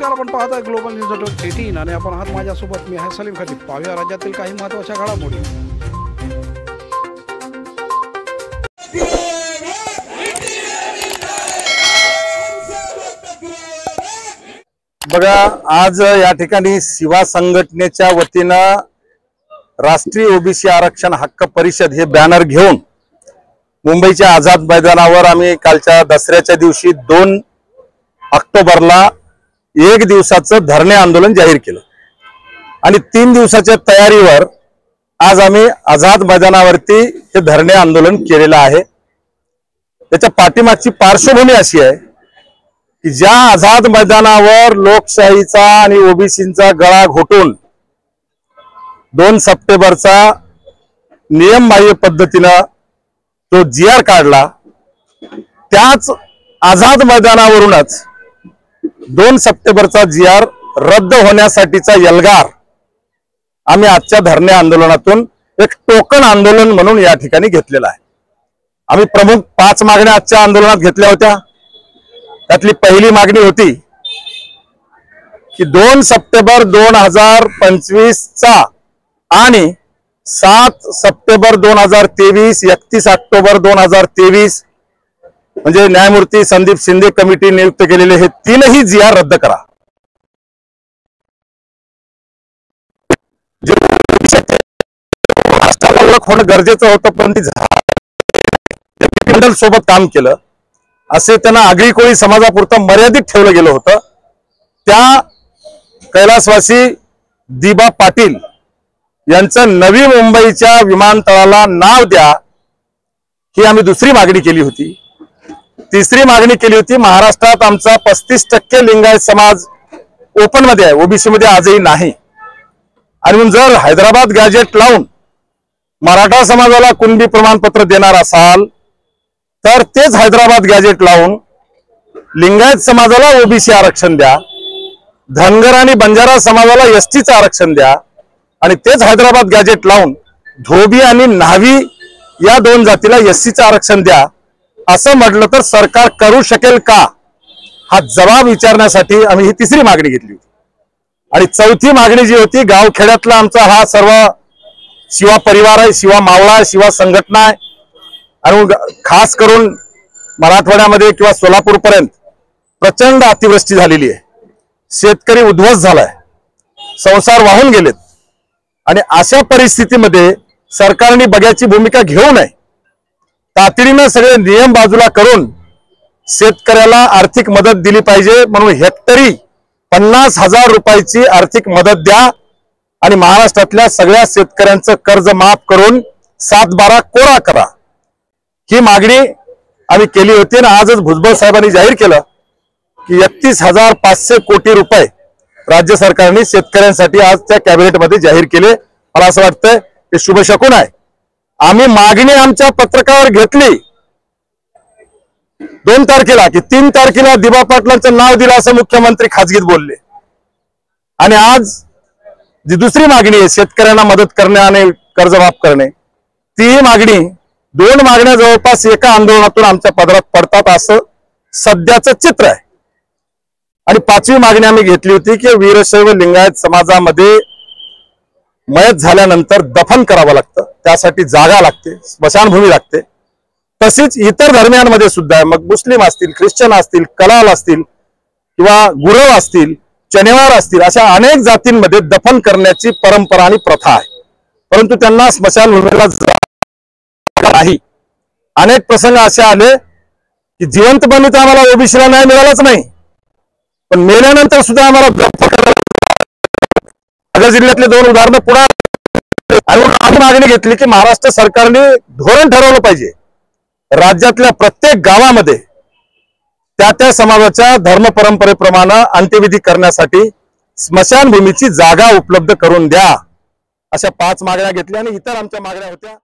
नमस्कार, आपण पाहत आहे ग्लोबल न्यूज नेटवर्क 18 आणि आपण आहात माझ्यासोबत. मी आहे सलीम खतीब. पाहूया राज्यातील काही महत्त्वाच्या घडामोडी. बघा, आज या ठिकाणी शिवा संघटनेच्या वतीनं राष्ट्रीय ओबीसी आरक्षण हक्क परिषद हे बॅनर घेऊन मुंबईच्या आझाद मैदानावर आम्ही कालच्या दसऱ्याच्या दिवशी 2 ऑक्टोबरला 1 दिवसाचं धरणे आंदोलन जाहीर केलं आणि 3 दिवसाच्या तयारीवर आज आम्ही आझाद मैदानावरती हे धरणे आंदोलन केलेलं आहे. त्याच्या पाठीमागची पार्श्वभूमी अशी आहे की ज्या आझाद मैदानावर लोकशाहीचा आणि ओबीसींचा गळा घोटून 2 सप्टेंबरचा नियमबाह्य पद्धतीनं तो GR काढला, त्याच आझाद मैदानावरूनच 2 सप्टेंबरचा GR रद्द होण्यासाठीचा एल्गार आम्ही आजच्या धरणे आंदोलनातून एक टोकन आंदोलन म्हणून या ठिकाणी घेतलेला आहे. आम्ही प्रमुख 5 मागण्या आजच्या आंदोलनात घेतल्या होत्या. त्यातली पहिली मागणी होती की 2 सप्टेंबर 2025 चा आणि 7 सप्टेंबर 2023, 31 ऑक्टोबर 2023 म्हणजे न्यायमूर्ती संदीप शिंदे कमिटी नियुक्त केलेले हे 3ही GR रद्द करा. होणं गरजेचं होतं, पण ती मंडल सोबत काम केलं असे त्यांना आगरी कोळी समाजापुरतं मर्यादित ठेवलं गेलं होतं. त्या कैलासवासी दिबा पाटील यांचं नवी मुंबईच्या विमानतळाला नाव द्या ही आम्ही दुसरी मागणी केली होती. तिसरी मागणी केली होती, महाराष्ट्रात आमचा 35% लिंगायत समाज ओपन मध्ये आहे, ओबीसी मध्ये आजही नाही. आणि म्हणून जर हैदराबाद गॅजेट लावून मराठा समाजाला कुणबी प्रमाणपत्र देणार असाल तर तेच हैदराबाद गॅजेट लावून लिंगायत समाजाला ओबीसी आरक्षण द्या, धनगर आणि बंजारा समाजाला एसटीचं आरक्षण द्या आणि तेच हैदराबाद गॅजेट लावून धोबी आणि न्हावी या 2 जातीला एससीचं आरक्षण द्या असं म्हटलं तर सरकार करू शकेल का, हा जबाब विचारण्यासाठी आम्ही ही तिसरी मागणी घेतली होती. आणि चौथी मागणी जी होती, गावखेड्यातला आमचा हा सर्व शिवा परिवार आहे, शिवा मावळा आहे, शिवा संघटना आहे आणि खास करून मराठवाड्यामध्ये किंवा सोलापूर पर्यंत प्रचंड अतिवृष्टी झालेली आहे. शेतकरी उद्ध्वस्त झालाय, संसार वाहून गेलेत आणि अशा परिस्थितीमध्ये सरकारने बघ्याची भूमिका घेऊ नये. तातडीनं सगळे नियम बाजूला करून शेतकऱ्याला आर्थिक मदत दिली पाहिजे. म्हणून हेक्टरी 50,000 रुपयाची आर्थिक मदत द्या आणि महाराष्ट्रातल्या सगळ्या शेतकऱ्यांचं कर्ज माफ करून 7/12 कोरा करा, ही मागणी आम्ही केली होती. आणि आजच भुजबळ साहेबांनी जाहीर केलं की 31,500 कोटी रुपये राज्य सरकारने शेतकऱ्यांसाठी आज त्या कॅबिनेटमध्ये जाहीर केले. मला असं वाटतंय हे शुभशकुन आहे. आम्ही मागणी आमच्या पत्रकावर घेतली 2 तारखेला की 3 तारखेला दिबा पाटलांचं नाव दिलं असं मुख्यमंत्री खासगीत बोलले. आणि आज जी दुसरी मागणी आहे शेतकऱ्यांना मदत करणे आणि कर्ज माफ करणे, ती मागणी 2 मागण्या जवळपास एका आंदोलनातून आमच्या पदरात पडतात असं सध्याचं चित्र आहे. आणि 5वी मागणी आम्ही घेतली होती की वीरशैव लिंगायत समाजामध्ये मयत झाल्यानंतर दफन करावं लागतं, त्यासाठी जागा लागते, स्मशानभूमी लागते. तशीच इतर धर्मियांमध्ये सुद्धा आहे, मग मुस्लिम असतील, ख्रिश्चन असतील, कलाल असतील किंवा गुरव असतील, चनेवार असतील, अशा अनेक जातींमध्ये दफन करण्याची परंपरा आणि प्रथा आहे, परंतु त्यांना स्मशानभूमीला जागा नाही. अनेक प्रसंग असे आले की जिवंतपणी तर आम्हाला ओबीसीला न्याय मिळालाच नाही, पण मेल्यानंतर सुद्धा आम्हाला नगर जिल्ह्यातले 2 उदाहरणं पुन्हा. आणि आम्ही मागणी घेतली की महाराष्ट्र सरकारने धोरण ठरवलं पाहिजे, राज्यातल्या प्रत्येक गावामध्ये त्या समाजाच्या धर्म परंपरेप्रमाणे अंत्यविधी करण्यासाठी स्मशानभूमीची जागा उपलब्ध करून द्या. अशा 5 मागण्या घेतल्या आणि इतर आमच्या मागण्या होत्या.